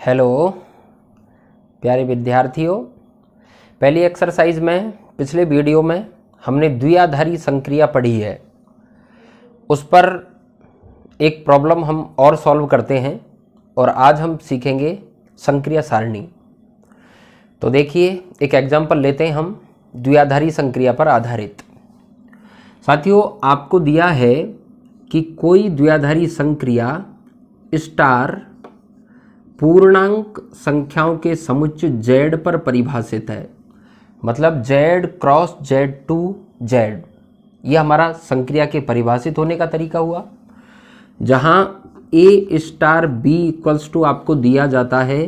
Hello प्यारे विद्यार्थियों, पहली एक्सरसाइज में पिछले वीडियो में हमने द्विआधारी संक्रिया पढ़ी है। उस पर एक प्रॉब्लम हम और सॉल्व करते हैं और आज हम सीखेंगे संक्रिया सारणी। तो देखिए, एक एग्जाम्पल लेते हैं हम द्विआधारी संक्रिया पर आधारित। साथियों, आपको दिया है कि कोई द्विआधारी संक्रिया स्टार पूर्णांक संख्याओं के समुच्चय z पर परिभाषित है। मतलब z cross z to z, यह हमारा संक्रिया के परिभाषित होने का तरीका हुआ। जहां a star b equals to आपको दिया जाता है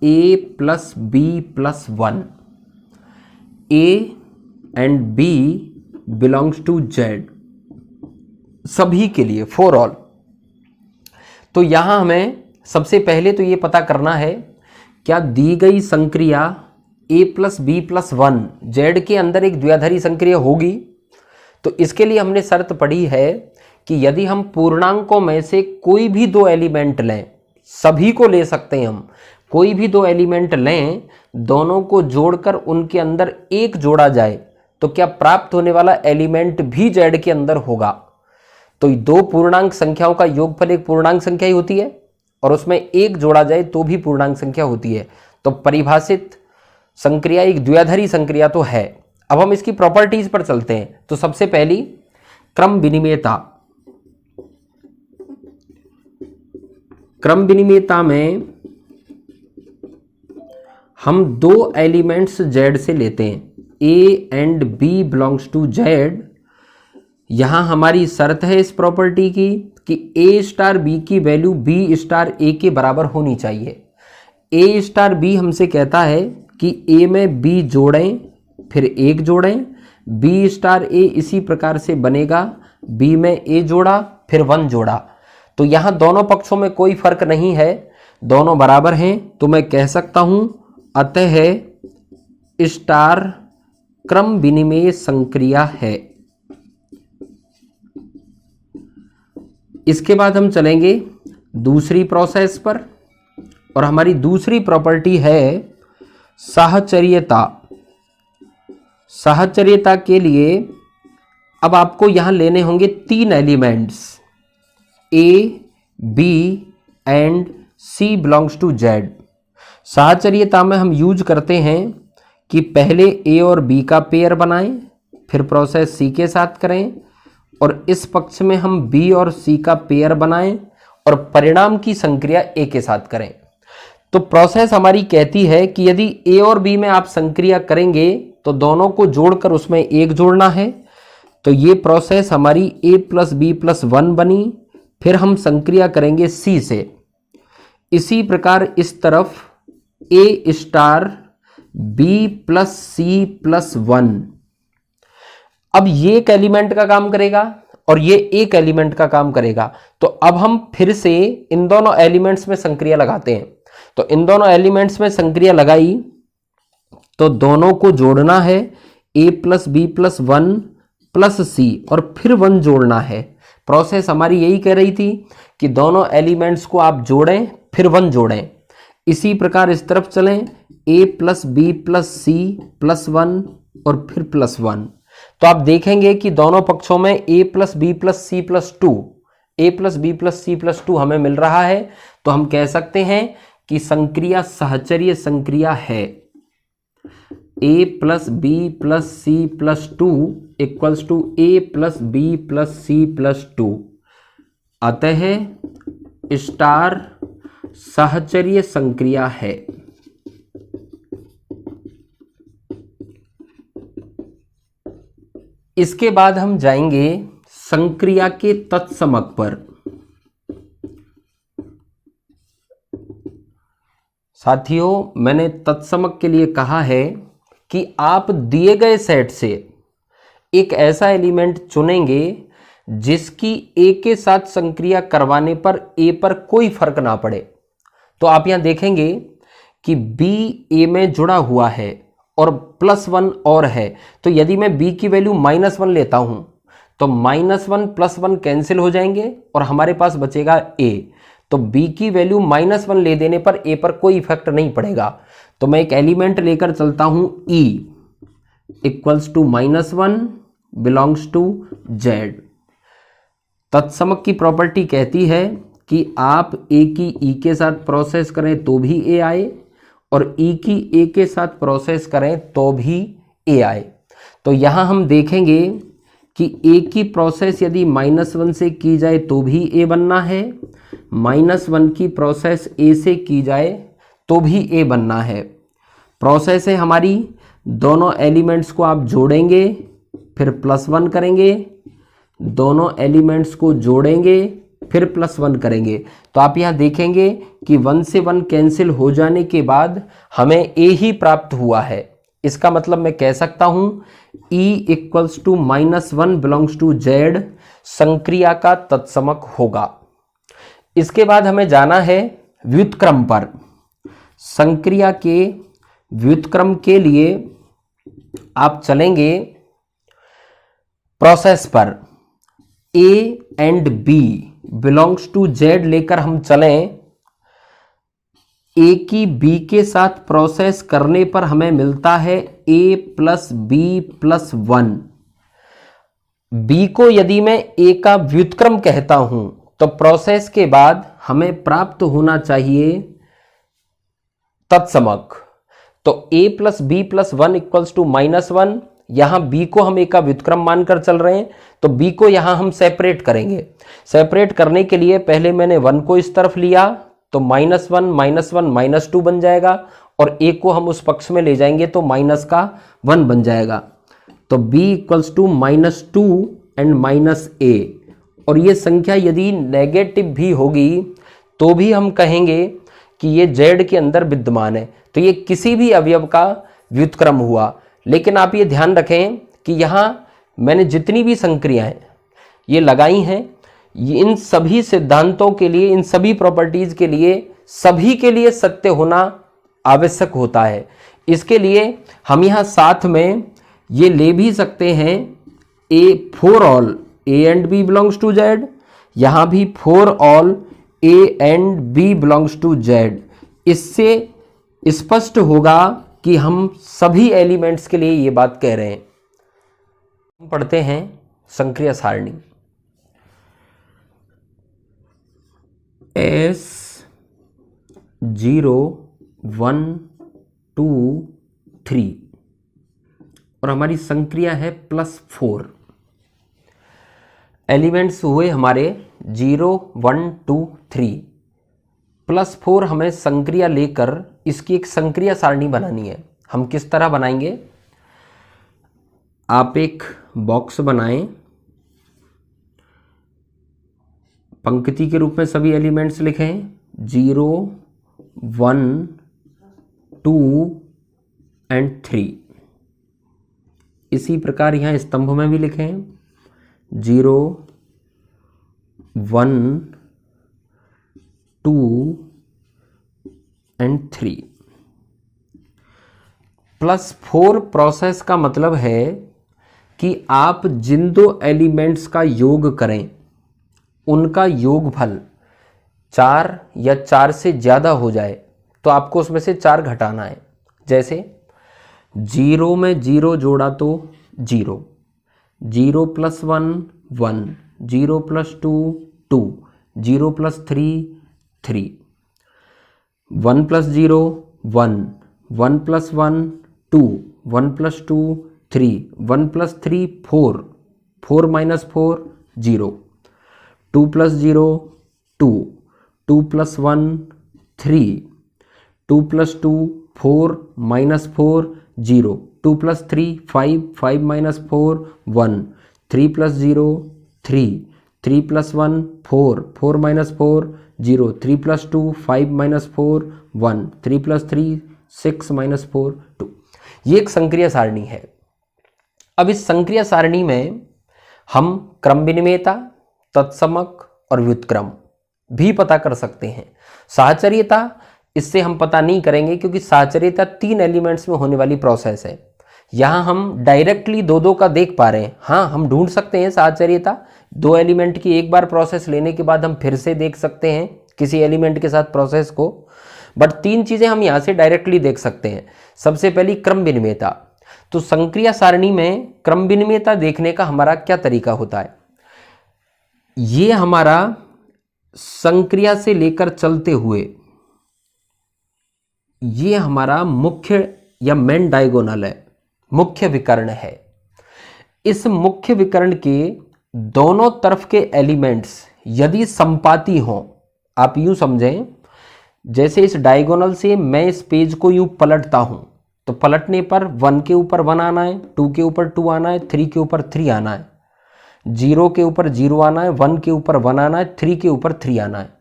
a plus b plus 1। a and b belongs to z, सभी के लिए, फॉर ऑल। तो यहां हमें सबसे पहले तो ये पता करना है, क्या दी गई संक्रिया a plus B plus 1 z के अंदर एक द्विआधारी संक्रिया होगी। तो इसके लिए हमने शर्त पढ़ी है कि यदि हम पूर्णांकों में से कोई भी दो एलिमेंट लें, सभी को ले सकते हैं हम, कोई भी दो एलिमेंट लें, दोनों को जोड़कर उनके अंदर एक जोड़ा जाए, तो क्या प्राप्त होने वाला एलिमेंट भी z के अंदर होगा। तो दो पूर्णांक संख्याओं का योगफल एक पूर्णांक संख्या ही होती है और उसमें एक जोड़ा जाए तो भी पूर्णांक संख्या होती है। तो परिभाषित संक्रिया एक द्विआधारी संक्रिया तो है। अब हम इसकी प्रॉपर्टीज पर चलते हैं। तो सबसे पहली, क्रम विनिमेयता। क्रम विनिमेयता में हम दो एलिमेंट्स z से लेते हैं, a and b belongs to z। यहां हमारी शर्त है इस प्रॉपर्टी की कि a स्टार b की वैल्यू b स्टार a के बराबर होनी चाहिए। a स्टार b हमसे कहता है कि a में b जोड़ें फिर 1 जोड़ें, b स्टार a इसी प्रकार से बनेगा, b में a जोड़ा फिर 1 जोड़ा। तो यहां दोनों पक्षों में कोई फर्क नहीं है, दोनों बराबर हैं। तो मैं कह सकता हूं अतः स्टार क्रम विनिमेय संक्रिया है। इसके बाद हम चलेंगे दूसरी प्रोसेस पर और हमारी दूसरी प्रॉपर्टी है साहचर्यता। साहचर्यता के लिए अब आपको यहां लेने होंगे 3 elements, a, b and c belongs to z। साहचर्यता में हम यूज करते हैं कि पहले a और b का पेयर बनाएं, फिर प्रोसेस c के साथ करें और इस पक्ष में हम b और c का पेयर बनाएं और परिणाम की संक्रिया a के साथ करें। तो प्रोसेस हमारी कहती है कि यदि a और b में आप संक्रिया करेंगे तो दोनों को जोड़कर उसमें 1 जोड़ना है। तो ये प्रोसेस हमारी a प्लस बी प्लस 1 बनी। फिर हम संक्रिया करेंगे c से। इसी प्रकार इस तरफ a star b plus c plus 1। अब ये एक एलिमेंट का काम करेगा और ये एक एलिमेंट का काम करेगा। तो अब हम फिर से इन दोनों एलिमेंट्स में संक्रिया लगाते हैं। तो इन दोनों एलिमेंट्स में संक्रिया लगाई तो दोनों को जोड़ना है, a plus B plus 1 plus C और फिर 1 जोड़ना है। प्रोसेस हमारी यही कह रही थी कि दोनों एलिमेंट्स को आप जोड़ें फिर 1 जोड़ें। इसी प्रकार इस तरफ चलें, a plus B plus c plus 1 और फिर प्लस 1। तो आप देखेंगे कि दोनों पक्षों में a plus B plus c plus 2, a plus B plus c plus 2 हमें मिल रहा है। तो हम कह सकते हैं कि संक्रिया साहचर्य संक्रिया है। a plus B plus c plus 2 equals to a plus B plus c plus 2। अतः स्टार साहचर्य संक्रिया है। इसके बाद हम जाएंगे संक्रिया के तत्समक पर। साथियों, मैंने तत्समक के लिए कहा है कि आप दिए गए सेट से एक ऐसा एलिमेंट चुनेंगे जिसकी a के साथ संक्रिया करवाने पर a पर कोई फर्क ना पड़े। तो आप यहां देखेंगे कि b a में जुड़ा हुआ है और प्लस 1 और है। तो यदि मैं b की वैल्यू -1 लेता हूं तो -1 + 1 कैंसिल हो जाएंगे और हमारे पास बचेगा a। तो b की वैल्यू -1 ले देने पर a पर कोई इफेक्ट नहीं पड़ेगा। तो मैं एक एलिमेंट लेकर चलता हूं e equals to -1 belongs to z। तत्समक की प्रॉपर्टी कहती है कि आप a की e के साथ प्रोसेस करें तो भी a आए और e की a के साथ प्रोसेस करें तो भी a आए। तो यहाँ हम देखेंगे कि a की प्रोसेस यदि -1 से की जाए तो भी a बनना है, -1 की प्रोसेस a से की जाए तो भी a बनना है। प्रोसेस है हमारी, दोनों एलिमेंट्स को आप जोड़ेंगे फिर +1 करेंगे, दोनों एलिमेंट्स को जोड़ेंगे फिर +1 करेंगे। तो आप यहाँ देखेंगे कि 1 से 1 कैंसिल हो जाने के बाद हमें a ही प्राप्त हुआ है। इसका मतलब मैं कह सकता हूं e equals to -1 belongs to z संक्रिया का तत्समक होगा। इसके बाद हमें जाना है व्युत्क्रम पर। संक्रिया के व्युत्क्रम के लिए आप चलेंगे प्रोसेस पर। a and b belongs to z लेकर हम चलें, a की b के साथ प्रोसेस करने पर हमें मिलता है a plus b plus 1। b को यदि मैं a का व्युत्क्रम कहता हूं तो प्रोसेस के बाद हमें प्राप्त होना चाहिए तत्समक। तो a plus b plus 1 equals to -1। यहां b को हम a का व्युत्क्रम मानकर चल रहे हैं तो b को यहां हम सेपरेट करेंगे। सेपरेट करने के लिए पहले मैंने 1 को इस तरफ लिया तो -1 -2 बन जाएगा और a को हम उस पक्ष में ले जाएंगे तो -1 बन जाएगा। तो b equals to -2 and -a। और ये संख्या यदि नेगेटिव भी होगी तो भी हम कहेंगे कि ये z के अंदर विद्यमान है। तो ये किसी भी अवयव का व्युत्क्रम हुआ। लेकिन आप ये ध्यान रखें कि यहाँ मैंने जितनी भी संक्रियाएं ये लगाई हैं, इन सभी सिद्धांतों के लिए, इन सभी प्रॉपर्टीज के लिए, सभी के लिए सत्य होना आवश्यक होता है। इसके लिए हम यहाँ साथ में ये ले भी सकते हैं a for all a and b belongs to z। यहाँ भी for all a and b belongs to z। इससे स्पष्ट होगा कि हम सभी एलिमेंट्स के लिए ये बात कह रहे हैं। हम पढ़ते हैं संक्रिया सारणी। S 0 1 2 3 और हमारी संक्रिया है +4। एलिमेंट्स हुए हमारे 0 1 2 3 +4। हमें संक्रिया लेकर इसकी एक संक्रिया सारणी बनानी है। हम किस तरह बनाएंगे? आप एक बॉक्स बनाएं, पंक्ति के रूप में सभी एलिमेंट्स लिखें 0 1 2 एंड 3। इसी प्रकार यहाँ स्तंभ में भी लिखें 0 1 2 एंड 3। +4 प्रोसेस का मतलब है कि आप जिन दो एलिमेंट्स का योग करें उनका योगफल 4 या 4 से ज़्यादा हो जाए तो आपको उसमें से 4 घटाना है। जैसे 0 में 0 जोड़ा तो 0, 0 + 1 1, 0 + 2 2, 0 + 3 3, 1 + 0 1, 1 + 1 2, 1 + 2 3, 1 + 3 4, 4 - 4 0, 2 + 0 2, 2 + 1 3, 2 + 2 4 - 4 0, 2 + 3 5, 5 - 4 1, 3 + 0 3, 3 + 1 4, 4 - 4 0, 3 + 2 5 - 4 1, 3 + 3 6 - 4 2। ये एक संक्रिया सारणी है। अब इस संक्रिया सारणी में हम क्रम विनिमेयता, तत्समक और व्युत्क्रम भी पता कर सकते हैं। साहचर्यता इससे हम पता नहीं करेंगे क्योंकि साहचर्यता 3 एलिमेंट्स में होने वाली प्रोसेस है। यहाँ हम डायरेक्टली दो का देख पा रहे हैं। हाँ, हम ढूंढ सकते हैं साहचर्यता 2 एलिमेंट की एक बार प्रोसेस लेने के बाद हम फिर से देख सकते हैं किसी एलिमेंट के साथ प्रोसेस को, बट 3 चीजें हम यहां से डायरेक्टली देख सकते हैं। सबसे पहली क्रम विनिमेयता। तो संक्रिया सारणी में क्रम विनिमेयता देखने का हमारा क्या तरीका होता है, ये हमारा संक्रिया से लेकर चलते हुए ये हमारा मुख्य या मेन डायगोनल है, मुख्य विकर्ण है। इस मुख्य विकर्ण के दोनों तरफ के एलिमेंट्स यदि संपाती हों, आप यूं समझें जैसे इस डायगोनल से मैं इस पेज को यूं पलटता हूं, तो पलटने पर 1 के ऊपर 1 आना है, 2 के ऊपर 2 आना है, 3 के ऊपर 3 आना है, 0 के ऊपर 0 आना है, 1 के ऊपर 1 आना है, 3 के ऊपर 3 आना है।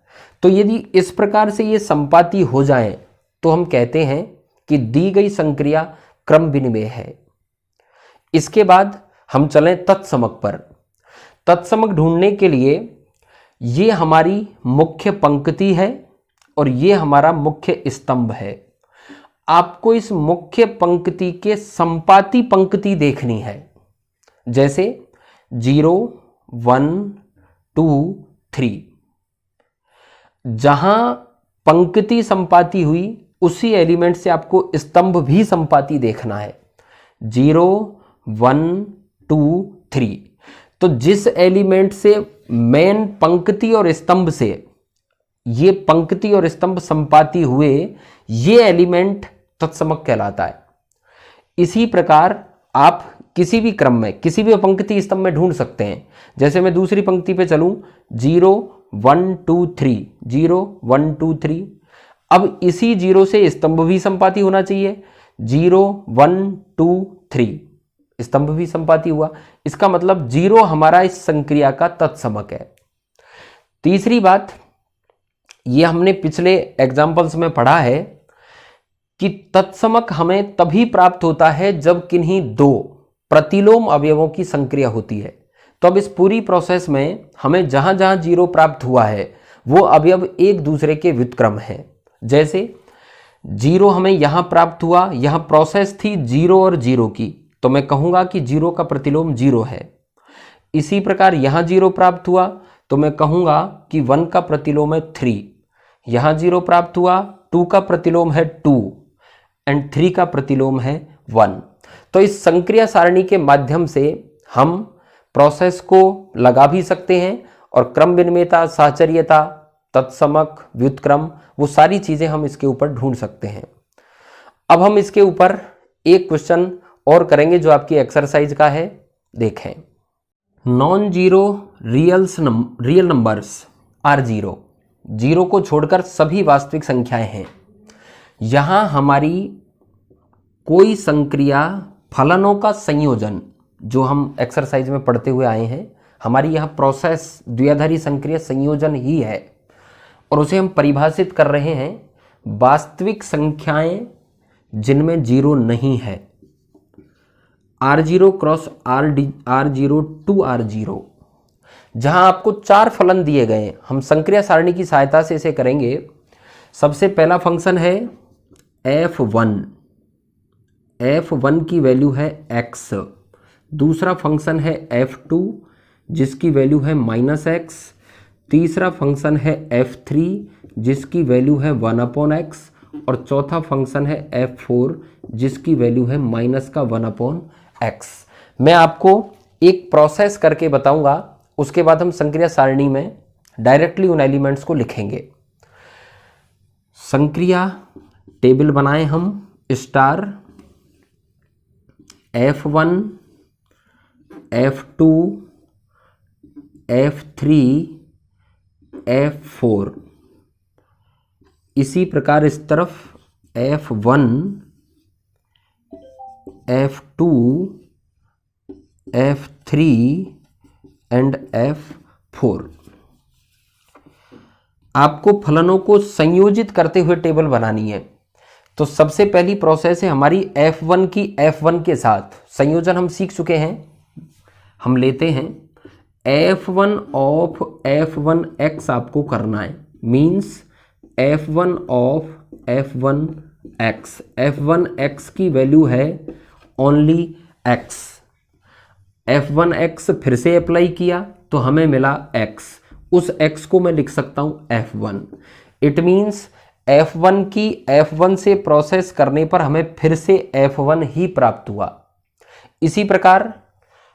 तो यदि इस प्रकार से ये संपाती हो जाएं तो हम कहते हैं कि दी गई संक्रिया क्रम विनिमेय है। इसके बाद हम चलें तत्समक पर। तत्समक ढूंढने के लिए ये हमारी मुख्य पंक्ति है और ये हमारा मुख्य स्तंभ है। आपको इस मुख्य पंक्ति के संपाती पंक्ति देखनी है, जैसे 0 1 2 3। जहां पंक्ति संपाती हुई उसी एलिमेंट से आपको स्तंभ भी संपाती देखना है, 0 1 2 3। तो जिस एलिमेंट से मेन पंक्ति और स्तंभ से ये पंक्ति और स्तंभ संपाती हुए, ये एलिमेंट तत्समक कहलाता है। इसी प्रकार आप किसी भी क्रम में किसी भी पंक्ति स्तंभ में ढूंढ सकते हैं। जैसे मैं दूसरी पंक्ति पे चलूं, 0 1 2 3, 0 1 2 3। अब इसी 0 से स्तंभ भी संपाती होना चाहिए, 0 1 2 3, स्तंभ भी संपाती हुआ। इसका मतलब 0 हमारा इस संक्रिया का तत्समक है। तीसरी बात, ये हमने पिछले एग्जाम्पल्स में पढ़ा है कि तत्समक हमें तभी प्राप्त होता है जब किन्हीं 2 प्रतिलोम अवयवों की संक्रिया होती है। तो अब इस पूरी प्रोसेस में हमें जहां जहां 0 प्राप्त हुआ है वो अवयव एक दूसरे के व्युत्क्रम हैं। जैसे 0 हमें यहां प्राप्त हुआ, यहां प्रोसेस थी 0 और 0 की, तो मैं कहूंगा कि 0 का प्रतिलोम 0 है। इसी प्रकार यहां 0 प्राप्त हुआ तो मैं कहूंगा कि 1 का प्रतिलोम है 3। यहां 0 प्राप्त हुआ, 2 का प्रतिलोम है 2 एंड 3 का प्रतिलोम है 1। तो इस संक्रिया सारणी के माध्यम से हम प्रोसेस को लगा भी सकते हैं और क्रम विनिमेयता, साहचर्यता, तत्समक, व्युत्क्रम, वो सारी चीजें हम इसके ऊपर ढूंढ सकते हैं। अब हम इसके ऊपर एक क्वेश्चन और करेंगे जो आपकी एक्सरसाइज का है, देखें। Non zero real numbers are 0 को छोड़कर सभी वास्तविक संख्याएं हैं। यहां हमारी कोई संक्रिया फलनों का संयोजन, जो हम एक्सरसाइज में पढ़ते हुए आए हैं, हमारी यह प्रोसेस द्विआधारी संक्रिया संयोजन ही है और उसे हम परिभाषित कर रहे हैं वास्तविक संख्याएं जिनमें 0 नहीं है। R0 cross R0 to R0, जहां आपको 4 फलन दिए गए, हम संक्रिया सारणी की सहायता से इसे करेंगे। सबसे पहला फंक्शन है f1 की वैल्यू है x। दूसरा फंक्शन है f2 जिसकी वैल्यू है -x। तीसरा फंक्शन है f3 जिसकी वैल्यू है 1/x और चौथा फंक्शन है f4 जिसकी वैल्यू है -1/x। मैं आपको एक प्रोसेस करके बताऊंगा, उसके बाद हम संक्रिया सारणी में डायरेक्टली उन एलिमेंट्स को लिखेंगे। संक्रिया टेबल बनाएं हम, star f1 f2 f3 f4। इसी प्रकार इस तरफ f1 f2 f3 and f4। आपको फलनों को संयोजित करते हुए टेबल बनानी है। तो सबसे पहली प्रोसेस है हमारी f1 की f1 के साथ संयोजन हम सीख चुके हैं। हम लेते हैं f1 ऑफ f1x आपको करना है, means f1 of f1x। f1x की वैल्यू है ओनली x। f1x फिर से अप्लाई किया तो हमें मिला x, उस x को मैं लिख सकता हूं f1। इट मीन्स f1 की f1 से प्रोसेस करने पर हमें फिर से f1 ही प्राप्त हुआ। इसी प्रकार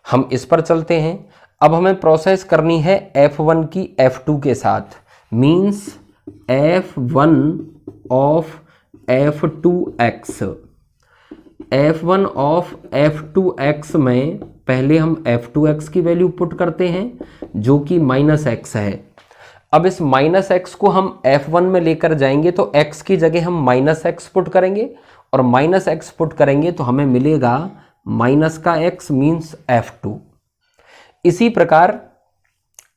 हम इस पर चलते हैं। अब हमें प्रोसेस करनी है f1 की f2 के साथ, means f1 of f2x। f1 of f2x में पहले हम f2x की वैल्यू पुट करते हैं जो कि -x है। अब इस -x को हम f1 में लेकर जाएंगे तो x की जगह हम -x पुट करेंगे और -x पुट करेंगे तो हमें मिलेगा माइनस का x मीन्स f2। इसी प्रकार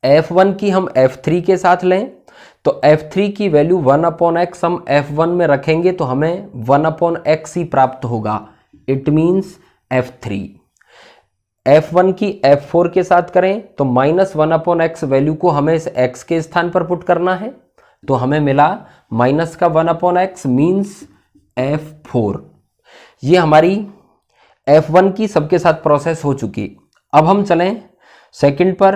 f1 की हम f3 के साथ लें तो f3 की वैल्यू 1/x हम f1 में रखेंगे तो हमें 1/x ही प्राप्त होगा। It means f3। f1 की f4 के साथ करें तो -1/x वैल्यू को हमें इस x के स्थान पर पुट करना है तो हमें मिला माइनस का 1/x मीन्स f4। ये हमारी f1 की सबके साथ प्रोसेस हो चुकी। अब हम चलें सेकंड पर,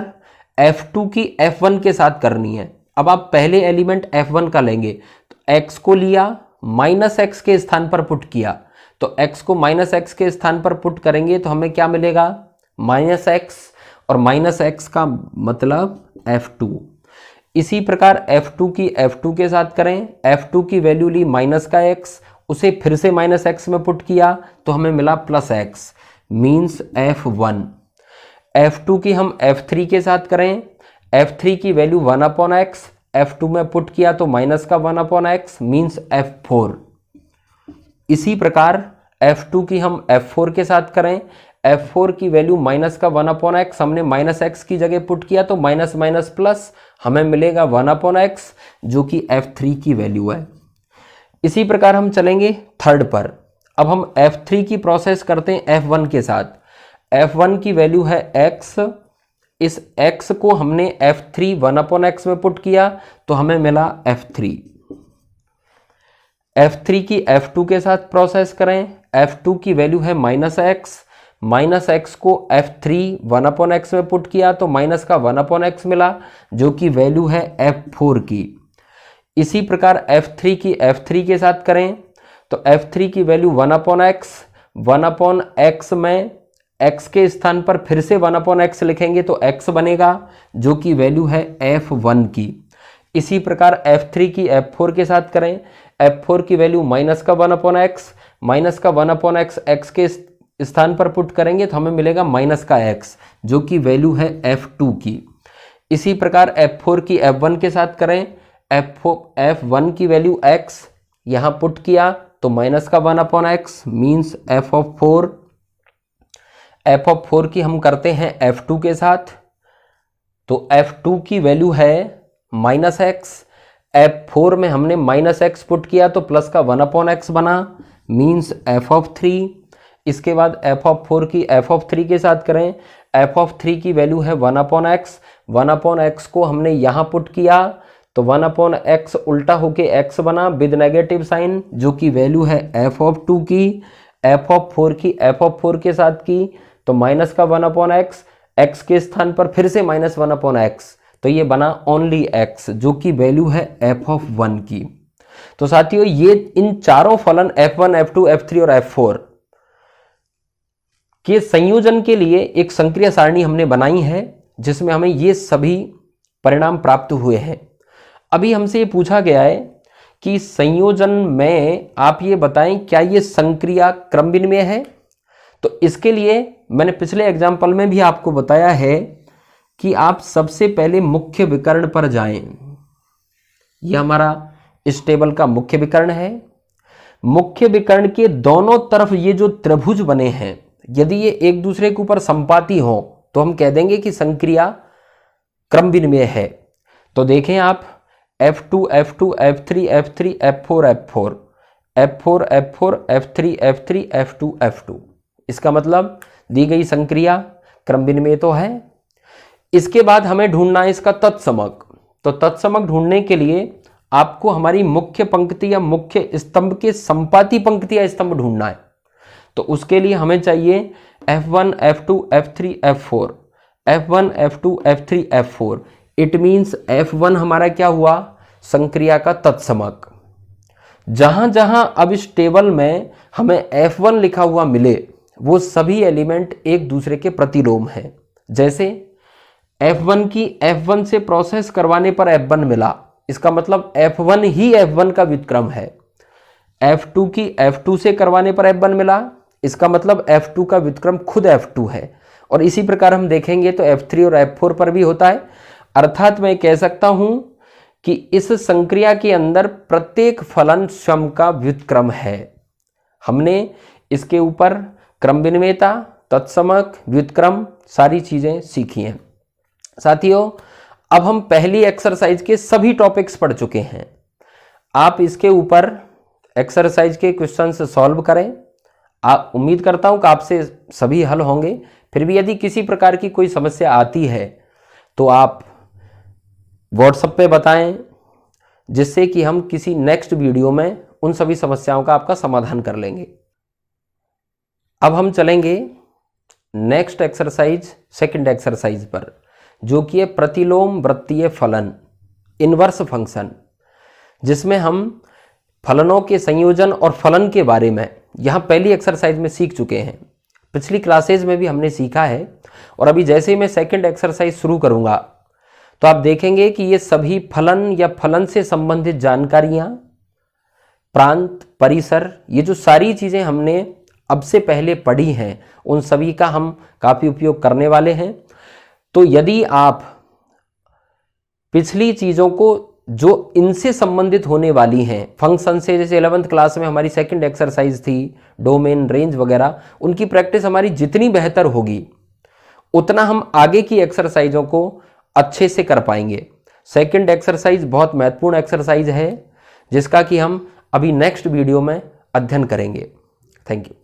f2 की f1 के साथ करनी है। अब आप पहले एलिमेंट f1 का लेंगे तो x को लिया, -x के स्थान पर पुट किया तो x को -x के स्थान पर पुट करेंगे तो हमें क्या मिलेगा, -x, और -x का मतलब f2। इसी प्रकार f2 की f2 के साथ करें, f2 की वैल्यू ली माइनस का x, उसे फिर से -x में पुट किया तो हमें मिला +x मीन्स f1। f2 की हम f3 के साथ करें, f3 की वैल्यू 1/x, f2 में पुट किया तो माइनस का 1/x मीन्स f4। इसी प्रकार f2 की हम f4 के साथ करें, f4 की वैल्यू माइनस का 1/x, हमने -x की जगह पुट किया तो माइनस माइनस प्लस हमें मिलेगा 1/x जो कि f3 की वैल्यू है। इसी प्रकार हम चलेंगे थर्ड पर। अब हम f3 की प्रोसेस करते हैं f1 के साथ। f1 की वैल्यू है x, इस x को हमने f3 1/x में पुट किया तो हमें मिला f3। f3 की f2 के साथ प्रोसेस करें, f2 की वैल्यू है -x, -x को f3 1/x में पुट किया तो माइनस का 1/x मिला जो कि वैल्यू है f4 की। इसी प्रकार f3 की f3 के साथ करें तो f3 की वैल्यू 1/x, 1/x में x के स्थान पर फिर से 1/x लिखेंगे तो x बनेगा जो कि वैल्यू है f1 की। इसी प्रकार f3 की f4 के साथ करें, f4 की वैल्यू माइनस का 1/x, माइनस का 1/x x के स्थान पर पुट करेंगे तो हमें मिलेगा माइनस का x जो कि वैल्यू है f2 की। इसी प्रकार f4 की f1 के साथ करें, f1 की वैल्यू x यहां पुट किया तो माइनस का 1/x मीन्स f4। f4 की हम करते हैं f2 के साथ तो f2 की वैल्यू है -x, f4 में हमने -x पुट किया तो प्लस का 1/x बना मीन्स f3। इसके बाद f4 की f3 के साथ करें, f3 की वैल्यू है 1/x, 1/x को हमने यहां पुट किया तो 1/x उल्टा होके x बना विद नेगेटिव साइन जो कि वैल्यू है f2 की। f4 की f4 के साथ की तो माइनस का 1/x, x के स्थान पर फिर से माइनस 1/x तो ये बना ओनली x जो कि वैल्यू है f1 की। तो साथियों ये इन चारों फलन f1, f2, f3 और f4 के संयोजन के लिए एक संक्रिया सारणी हमने बनाई है जिसमें हमें ये सभी परिणाम प्राप्त हुए हैं। अभी हमसे ये पूछा गया है कि संयोजन में आप ये बताएं क्या ये संक्रिया क्रमविनिमय है। तो इसके लिए मैंने पिछले एग्जाम्पल में भी आपको बताया है कि आप सबसे पहले मुख्य विकर्ण पर जाएं। यह हमारा इस टेबल का मुख्य विकर्ण है। मुख्य विकर्ण के दोनों तरफ ये जो त्रिभुज बने हैं यदि ये एक दूसरे के ऊपर संपाती हो तो हम कह देंगे कि संक्रिया क्रमविनिमय है। तो देखें आप f2 f2 f3 f3 f4 f4 f4 f4 f3 f3 f2 f2 इसका मतलब दी गई संक्रिया क्रमविनिमय तो है। इसके बाद हमें ढूंढना है इसका तत्समक। तो तत्समक ढूंढने के लिए आपको हमारी मुख्य पंक्ति या मुख्य स्तंभ के संपाती पंक्ति या स्तंभ ढूंढना है। तो उसके लिए हमें चाहिए f1 f2 f3 f4 f1 f2 f3 f4 it means F1 हमारा क्या हुआ, संक्रिया का तत्समक। जहां जहां अब इस टेबल में हमें F1 लिखा हुआ मिले वो सभी एलिमेंट एक दूसरे के प्रतिलोम हैं। जैसे F1 की F1 से प्रोसेस करवाने पर F1 मिला, इसका मतलब F1 ही F1 का व्युत्क्रम है। F2 की F2 से करवाने पर F1 मिला, इसका मतलब F2 का व्युत्क्रम खुद F2 है। और इसी प्रकार हम देखेंगे तो F3 और F4 पर भी होता है। अर्थात मैं कह सकता हूं कि इस संक्रिया के अंदर प्रत्येक फलन सम का व्युत्क्रम है। हमने इसके ऊपर क्रम विनिमेयता, तत्समक, व्युत्क्रम सारी चीजें सीखी हैं। साथियों, अब हम पहली एक्सरसाइज के सभी टॉपिक्स पढ़ चुके हैं। आप इसके ऊपर एक्सरसाइज के क्वेश्चंस सॉल्व करें। उम्मीद करता हूं कि आपसे सभी हल होंगे। फिर भी यदि किसी प्रकार की कोई समस्या आती है तो आप व्हाट्सएप पे बताएं, जिससे कि हम किसी नेक्स्ट वीडियो में उन सभी समस्याओं का आपका समाधान कर लेंगे। अब हम चलेंगे नेक्स्ट एक्सरसाइज, सेकंड एक्सरसाइज पर, जो कि है प्रतिलोम वृत्तीय फलन, इनवर्स फंक्शन, जिसमें हम फलनों के संयोजन और फलन के बारे में यहां पहली एक्सरसाइज में सीख चुके हैं। पिछली क्लासेज में भी हमने सीखा है। और अभी जैसे ही मैं सेकंड एक्सरसाइज शुरू करूंगा तो आप देखेंगे कि ये सभी फलन या फलन से संबंधित जानकारियां, प्रांत, परिसर, ये जो सारी चीजें हमने अब से पहले पढ़ी हैं उन सभी का हम काफी उपयोग करने वाले हैं। तो यदि आप पिछली चीजों को जो इनसे संबंधित होने वाली हैं, फंक्शन से, जैसे 11th क्लास में हमारी सेकंड एक्सरसाइज थी डोमेन, रेंज वगैरह, उनकी प्रैक्टिस हमारी जितनी बेहतर होगी उतना हम आगे की एक्सरसाइजों को अच्छे से कर पाएंगे। सेकंड एक्सरसाइज बहुत महत्वपूर्ण एक्सरसाइज है जिसका कि हम अभी नेक्स्ट वीडियो में अध्ययन करेंगे। Thank you.